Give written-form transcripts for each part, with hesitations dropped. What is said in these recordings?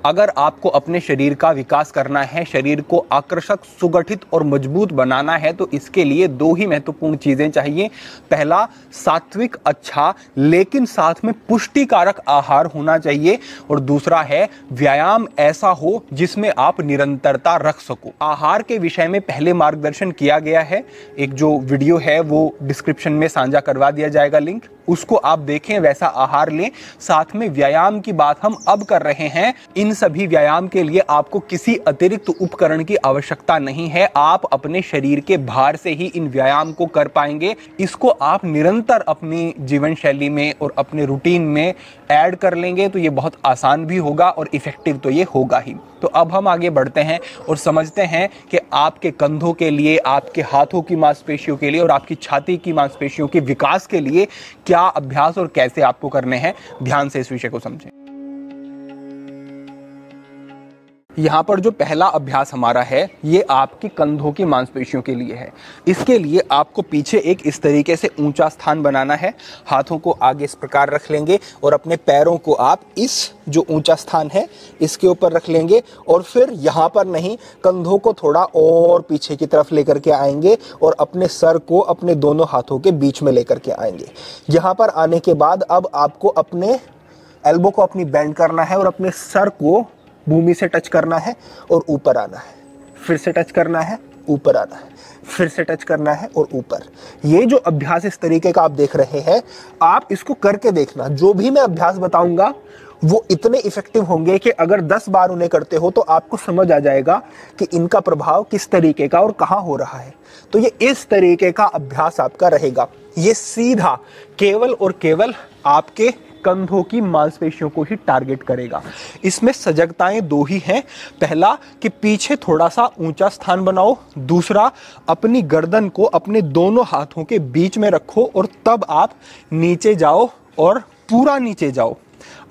अगर आपको अपने शरीर का विकास करना है, शरीर को आकर्षक, सुगठित और मजबूत बनाना है, तो इसके लिए दो ही महत्वपूर्ण चीजें चाहिए। पहला, सात्विक अच्छा लेकिन साथ में पुष्टिकारक आहार होना चाहिए, और दूसरा है व्यायाम ऐसा हो जिसमें आप निरंतरता रख सको। आहार के विषय में पहले मार्गदर्शन किया गया है, एक जो वीडियो है वो डिस्क्रिप्शन में साझा करवा दिया जाएगा लिंक, उसको आप देखें, वैसा आहार लें। साथ में व्यायाम की बात हम अब कर रहे हैं। इन सभी व्यायाम के लिए आपको किसी अतिरिक्त उपकरण की आवश्यकता नहीं है, आप अपने शरीर के भार से ही इन व्यायाम को कर पाएंगे। इसको आप निरंतर अपनी जीवन शैली में और अपने रूटीन में ऐड कर लेंगे तो ये बहुत आसान भी होगा और इफेक्टिव तो ये होगा ही। तो अब हम आगे बढ़ते हैं और समझते हैं कि आपके कंधों के लिए, आपके हाथों की मांसपेशियों के लिए और आपकी छाती की मांसपेशियों के विकास के लिए क्या अभ्यास और कैसे आपको करने हैं। ध्यान से इस विषय को समझें। यहाँ पर जो पहला अभ्यास हमारा है ये आपकी कंधों की मांसपेशियों के लिए है। इसके लिए आपको पीछे एक इस तरीके से ऊंचा स्थान बनाना है। हाथों को आगे इस प्रकार रख लेंगे और अपने पैरों को आप इस जो ऊंचा स्थान है इसके ऊपर रख लेंगे, और फिर यहाँ पर नहीं, कंधों को थोड़ा और पीछे की तरफ लेकर के आएंगे और अपने सर को अपने दोनों हाथों के बीच में लेकर के आएंगे। यहाँ पर आने के बाद अब आपको अपने एल्बो को अपनी बेंड करना है और अपने सर को भूमि से टच करना है और ऊपर आना है, फिर से टच करना है, ऊपर आना है, फिर से टच करना है और ऊपर। ये जो अभ्यास इस तरीके का आप देख रहे हैं, आप इसको करके देखना। जो भी मैं अभ्यास बताऊंगा वो इतने इफेक्टिव होंगे कि अगर 10 बार उन्हें करते हो तो आपको समझ आ जाएगा कि इनका प्रभाव किस तरीके का और कहाँ हो रहा है। तो ये इस तरीके का अभ्यास आपका रहेगा। ये सीधा केवल और केवल आपके कंधों की मांसपेशियों को ही टारगेट करेगा। इसमें सजगताएं दो ही हैं। पहला कि पीछे थोड़ा सा ऊंचा स्थान बनाओ, दूसरा अपनी गर्दन को अपने दोनों हाथों के बीच में रखो और तब आप नीचे जाओ और पूरा नीचे जाओ,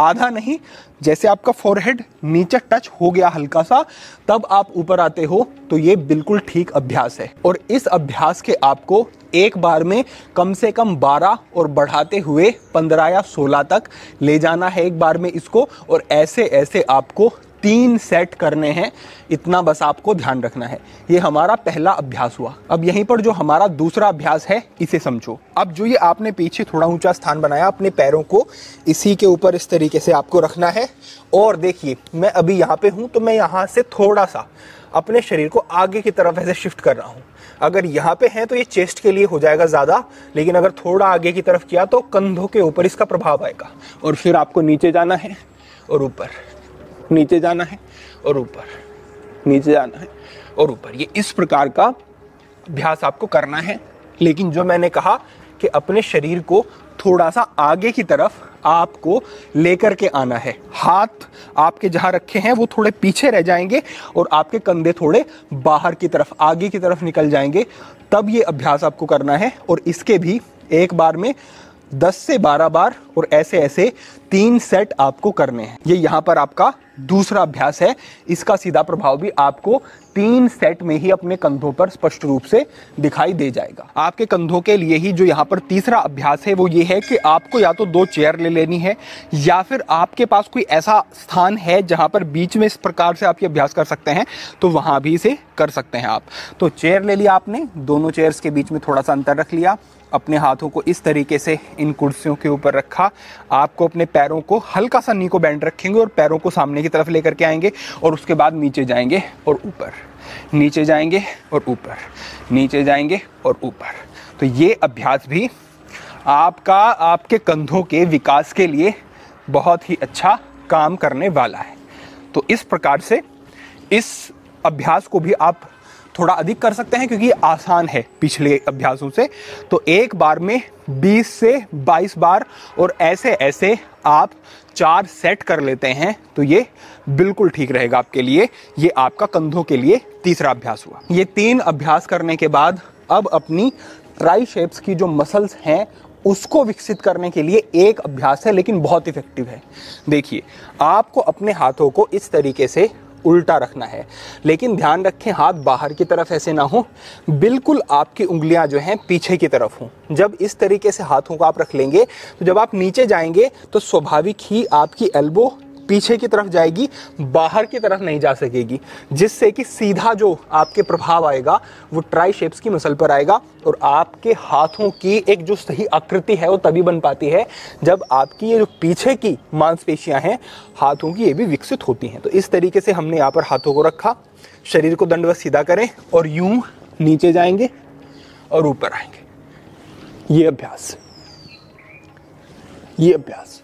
आधा नहीं। जैसे आपका फोरहेड नीचे टच हो गया हल्का सा, तब आप ऊपर आते हो, तो ये बिल्कुल ठीक अभ्यास है। और इस अभ्यास के आपको एक बार में कम से कम 12 और बढ़ाते हुए 15 या 16 तक ले जाना है एक बार में इसको, और ऐसे ऐसे आपको 3 सेट करने हैं। इतना बस आपको ध्यान रखना है। ये हमारा पहला अभ्यास हुआ। अब यहीं पर जो हमारा दूसरा अभ्यास है इसे समझो। अब जो ये आपने पीछे थोड़ा ऊंचा स्थान बनाया, अपने पैरों को इसी के ऊपर इस तरीके से आपको रखना है। और देखिए, मैं अभी यहाँ पे हूँ तो मैं यहाँ से थोड़ा सा अपने शरीर को आगे की तरफ ऐसे शिफ्ट कर रहा हूँ। अगर यहाँ पे है तो ये चेस्ट के लिए हो जाएगा ज़्यादा, लेकिन अगर थोड़ा आगे की तरफ किया तो कंधों के ऊपर इसका प्रभाव आएगा। और फिर आपको नीचे जाना है और ऊपर, नीचे जाना है और ऊपर, नीचे जाना है और ऊपर। ये इस प्रकार का अभ्यास आपको करना है। लेकिन जो मैंने कहा कि अपने शरीर को थोड़ा सा आगे की तरफ आपको लेकर के आना है। हाथ आपके जहां रखे हैं वो थोड़े पीछे रह जाएंगे और आपके कंधे थोड़े बाहर की तरफ, आगे की तरफ निकल जाएंगे। तब ये अभ्यास आपको करना है। और इसके भी एक बार में 10 से 12 बार और ऐसे ऐसे 3 सेट आपको करने हैं। ये यहाँ पर आपका दूसरा अभ्यास है। इसका सीधा प्रभाव भी आपको 3 सेट में ही अपने कंधों पर स्पष्ट रूप से दिखाई दे जाएगा। आपके कंधों के लिए ही जो यहाँ पर तीसरा अभ्यास है वो ये है कि आपको या तो 2 चेयर ले लेनी है, या फिर आपके पास कोई ऐसा स्थान है जहाँ पर बीच में इस प्रकार से आप ये अभ्यास कर सकते हैं, तो वहाँ भी इसे कर सकते हैं आप। तो चेयर ले लिया आपने, दोनों चेयर्स के बीच में थोड़ा सा अंतर रख लिया, अपने हाथों को इस तरीके से इन कुर्सियों के ऊपर रखा। आपको अपने पैरों को हल्का सा नी को बैंड रखेंगे और पैरों को सामने की तरफ लेकर के आएंगे, और उसके बाद नीचे जाएंगे और ऊपर, नीचे जाएंगे और ऊपर, नीचे जाएंगे और ऊपर। तो ये अभ्यास भी आपका आपके कंधों के विकास के लिए बहुत ही अच्छा काम करने वाला है। तो इस प्रकार से इस अभ्यास को भी आप थोड़ा अधिक कर सकते हैं क्योंकि आसान है पिछले अभ्यासों से। तो एक बार में 20 से 22 बार और ऐसे ऐसे आप 4 सेट कर लेते हैं तो ये बिल्कुल ठीक रहेगा आपके लिए। ये आपका कंधों के लिए तीसरा अभ्यास हुआ। ये 3 अभ्यास करने के बाद अब अपनी ट्राइसेप्स की जो मसल्स हैं उसको विकसित करने के लिए एक अभ्यास है, लेकिन बहुत इफेक्टिव है। देखिए, आपको अपने हाथों को इस तरीके से उल्टा रखना है, लेकिन ध्यान रखें हाथ बाहर की तरफ ऐसे ना हो, बिल्कुल आपकी उंगलियां जो हैं पीछे की तरफ हों। जब इस तरीके से हाथों को आप रख लेंगे तो जब आप नीचे जाएंगे तो स्वाभाविक ही आपकी एल्बो पीछे की तरफ जाएगी, बाहर की तरफ नहीं जा सकेगी, जिससे कि सीधा जो आपके प्रभाव आएगा वो ट्राइसेप्स की मसल पर आएगा और आपके हाथों की एक जो सही आकृति है वो तभी बन पाती है जब आपकी ये जो पीछे की मांसपेशियां हैं हाथों की ये भी विकसित होती हैं। तो इस तरीके से हमने यहाँ पर हाथों को रखा, शरीर को दंडवत सीधा करें और यूं नीचे जाएंगे और ऊपर आएंगे। ये अभ्यास, ये अभ्यास।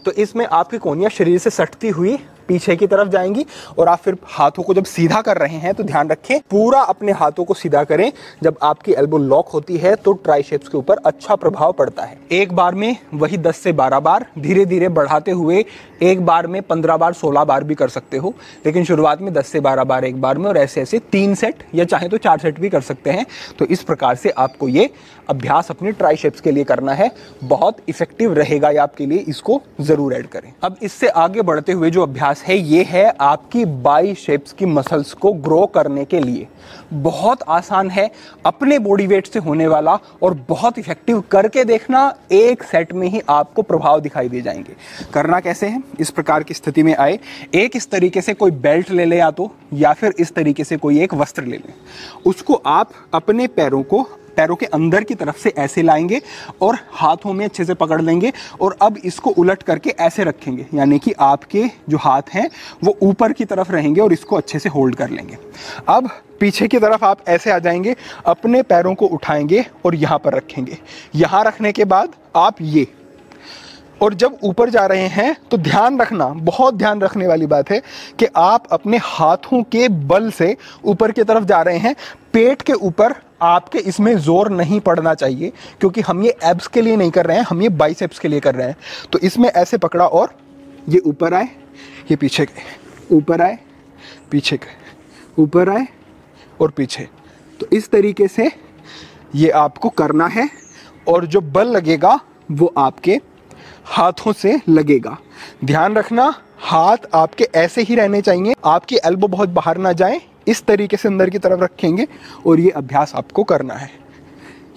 तो इसमें आपकी कोहनियां शरीर से सटती हुई पीछे की तरफ जाएंगी और आप फिर हाथों को जब सीधा कर रहे हैं तो ध्यान रखें पूरा अपने हाथों को सीधा करें। जब आपकी एल्बो लॉक होती है तो ट्राइसेप्स के ऊपर अच्छा प्रभाव पड़ता है। एक बार में वही 10 से 12 बार, धीरे धीरे बढ़ाते हुए एक बार में 15 बार 16 बार भी कर सकते हो, लेकिन शुरुआत में 10 से 12 बार एक बार में, और ऐसे ऐसे 3 सेट या चाहे तो 4 सेट भी कर सकते हैं। तो इस प्रकार से आपको ये अभ्यास अपने ट्राइसेप्स के लिए करना है, बहुत इफेक्टिव रहेगा ये आपके लिए, इसको जरूर ऐड करें। अब इससे आगे बढ़ते हुए जो अभ्यास है ये है आपकी बाइसेप्स की मसल्स को ग्रो करने के लिए। बहुत आसान है, अपने बॉडी वेट से होने वाला और बहुत इफेक्टिव। करके देखना, एक सेट में ही आपको प्रभाव दिखाई दे जाएंगे। करना कैसे है, इस प्रकार की स्थिति में आए, एक इस तरीके से कोई बेल्ट ले ले या फिर इस तरीके से कोई एक वस्त्र ले लें, उसको आप अपने पैरों के अंदर की तरफ से ऐसे लाएंगे और हाथों में अच्छे से पकड़ लेंगे और अब इसको उलट करके ऐसे रखेंगे, यानी कि आपके जो हाथ हैं वो ऊपर की तरफ रहेंगे और इसको अच्छे से होल्ड कर लेंगे। अब पीछे की तरफ आप ऐसे आ जाएंगे, अपने पैरों को उठाएंगे और यहाँ पर रखेंगे। यहाँ रखने के बाद आप ये, और जब ऊपर जा रहे हैं तो ध्यान रखना, बहुत ध्यान रखने वाली बात है कि आप अपने हाथों के बल से ऊपर की तरफ जा रहे हैं। पेट के ऊपर आपके इसमें जोर नहीं पड़ना चाहिए, क्योंकि हम ये एब्स के लिए नहीं कर रहे हैं, हम ये बाइसेप्स के लिए कर रहे हैं। तो इसमें ऐसे पकड़ा और ये ऊपर आए, ये पीछे गए, ऊपर आए, पीछे गए, ऊपर आए और पीछे। तो इस तरीके से ये आपको करना है और जो बल लगेगा वो आपके हाथों से लगेगा। ध्यान रखना, हाथ आपके ऐसे ही रहने चाहिए, आपकी एल्बो बहुत बाहर ना जाए। इस तरीके से अंदर की तरफ रखेंगे और ये अभ्यास आपको करना है।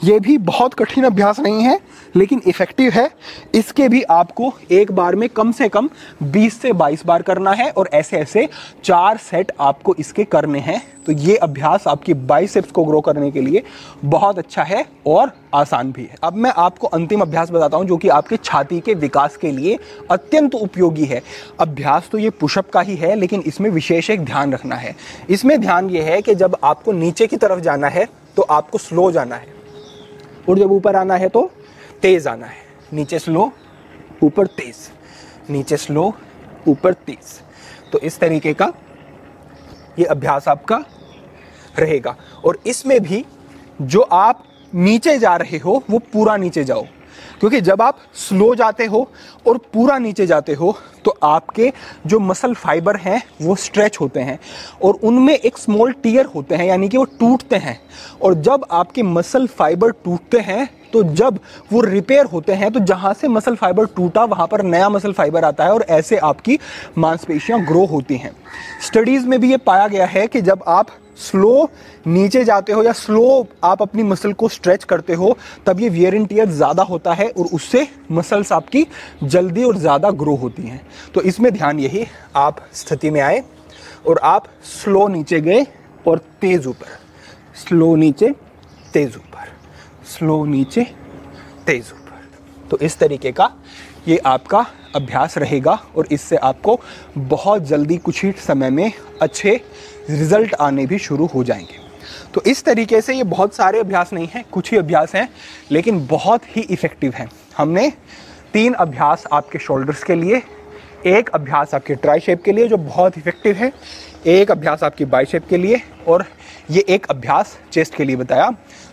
ये भी बहुत कठिन अभ्यास नहीं है, लेकिन इफेक्टिव है। इसके भी आपको एक बार में कम से कम 20 से 22 बार करना है और ऐसे ऐसे 4 सेट आपको इसके करने हैं। तो ये अभ्यास आपकी बाइसेप्स को ग्रो करने के लिए बहुत अच्छा है और आसान भी है। अब मैं आपको अंतिम अभ्यास बताता हूं जो कि आपकी छाती के विकास के लिए अत्यंत उपयोगी है। अभ्यास तो ये पुशअप का ही है, लेकिन इसमें विशेष एक ध्यान रखना है। इसमें ध्यान ये है कि जब आपको नीचे की तरफ जाना है तो आपको स्लो जाना है और जब ऊपर आना है तो तेज आना है। नीचे स्लो, ऊपर तेज, नीचे स्लो, ऊपर तेज। तो इस तरीके का ये अभ्यास आपका रहेगा। और इसमें भी जो आप नीचे जा रहे हो वो पूरा नीचे जाओ, क्योंकि जब आप स्लो जाते हो और पूरा नीचे जाते हो तो आपके जो मसल फाइबर हैं वो स्ट्रेच होते हैं और उनमें एक स्मॉल टीयर होते हैं, यानी कि वो टूटते हैं। और जब आपके मसल फाइबर टूटते हैं तो जब वो रिपेयर होते हैं तो जहां से मसल फाइबर टूटा वहां पर नया मसल फाइबर आता है और ऐसे आपकी मांसपेशियां ग्रो होती हैं। स्टडीज में भी ये पाया गया है कि जब आप स्लो नीचे जाते हो या स्लो आप अपनी मसल को स्ट्रेच करते हो तब ये वियर एंड टियर ज़्यादा होता है और उससे मसल्स आपकी जल्दी और ज़्यादा ग्रो होती हैं। तो इसमें ध्यान यही, आप स्थिति में आए और आप स्लो नीचे गए और तेज़ ऊपर, स्लो नीचे तेज़ ऊपर, स्लो नीचे तेज़ ऊपर। तो इस तरीके का ये आपका अभ्यास रहेगा और इससे आपको बहुत जल्दी कुछ ही समय में अच्छे रिजल्ट आने भी शुरू हो जाएंगे। तो इस तरीके से ये बहुत सारे अभ्यास नहीं हैं, कुछ ही अभ्यास हैं, लेकिन बहुत ही इफ़ेक्टिव हैं। हमने 3 अभ्यास आपके शोल्डर्स के लिए, एक अभ्यास आपके ट्राइसेप के लिए जो बहुत इफ़ेक्टिव है, एक अभ्यास आपकी बाइसेप के लिए और ये एक अभ्यास चेस्ट के लिए बताया।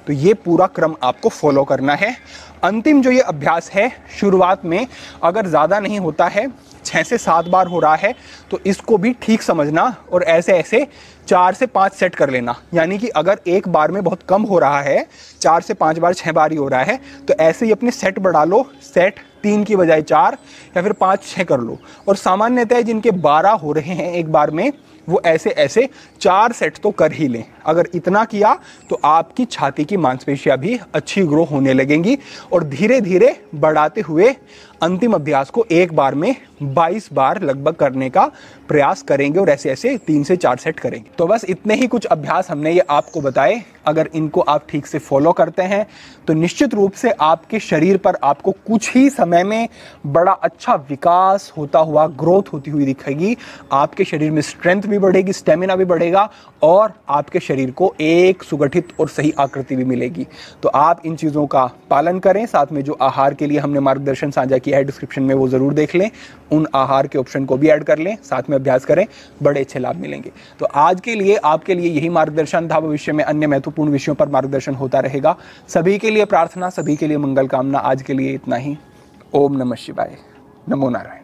तो ये पूरा क्रम आपको फॉलो करना है। अंतिम जो ये अभ्यास है, शुरुआत में अगर ज़्यादा नहीं होता है, 6 से 7 बार हो रहा है तो इसको भी ठीक समझना और ऐसे ऐसे 4 से 5 सेट कर लेना। यानी कि अगर एक बार में बहुत कम हो रहा है, 4 से 5 बार 6 बार ही हो रहा है, तो ऐसे ही अपने सेट बढ़ा लो। सेट 3 की बजाय 4 या फिर 5-6 कर लो। और सामान्यतः जिनके 12 हो रहे हैं एक बार में, वो ऐसे ऐसे 4 सेट तो कर ही लें। अगर इतना किया तो आपकी छाती की मांसपेशियां भी अच्छी ग्रो होने लगेंगी और धीरे धीरे बढ़ाते हुए अंतिम अभ्यास को एक बार में 22 बार लगभग करने का प्रयास करेंगे और ऐसे ऐसे 3 से 4 सेट करेंगे। तो बस इतने ही कुछ अभ्यास हमने ये आपको बताए। अगर इनको आप ठीक से फॉलो करते हैं तो निश्चित रूप से आपके शरीर पर आपको कुछ ही समय में बड़ा अच्छा विकास होता हुआ, ग्रोथ होती हुई दिखेगी। आपके शरीर में स्ट्रेंथ भी बढ़ेगी, स्टेमिना भी बढ़ेगा और आपके शरीर को एक सुगठित और सही आकृति भी मिलेगी। तो आप इन चीज़ों का पालन करें। साथ में जो आहार के लिए हमने मार्गदर्शन साझा किया है डिस्क्रिप्शन में, वो ज़रूर देख लें। उन आहार के ऑप्शन को भी ऐड कर लें, साथ में अभ्यास करें, बड़े अच्छे लाभ मिलेंगे। तो आज के लिए आपके लिए यही मार्गदर्शन था। भविष्य में अन्य महत्वपूर्ण विषयों पर मार्गदर्शन होता रहेगा। सभी के लिए प्रार्थना, सभी के लिए मंगल कामना। आज के लिए इतना ही। ओम नमः शिवाय। नमो नारायण।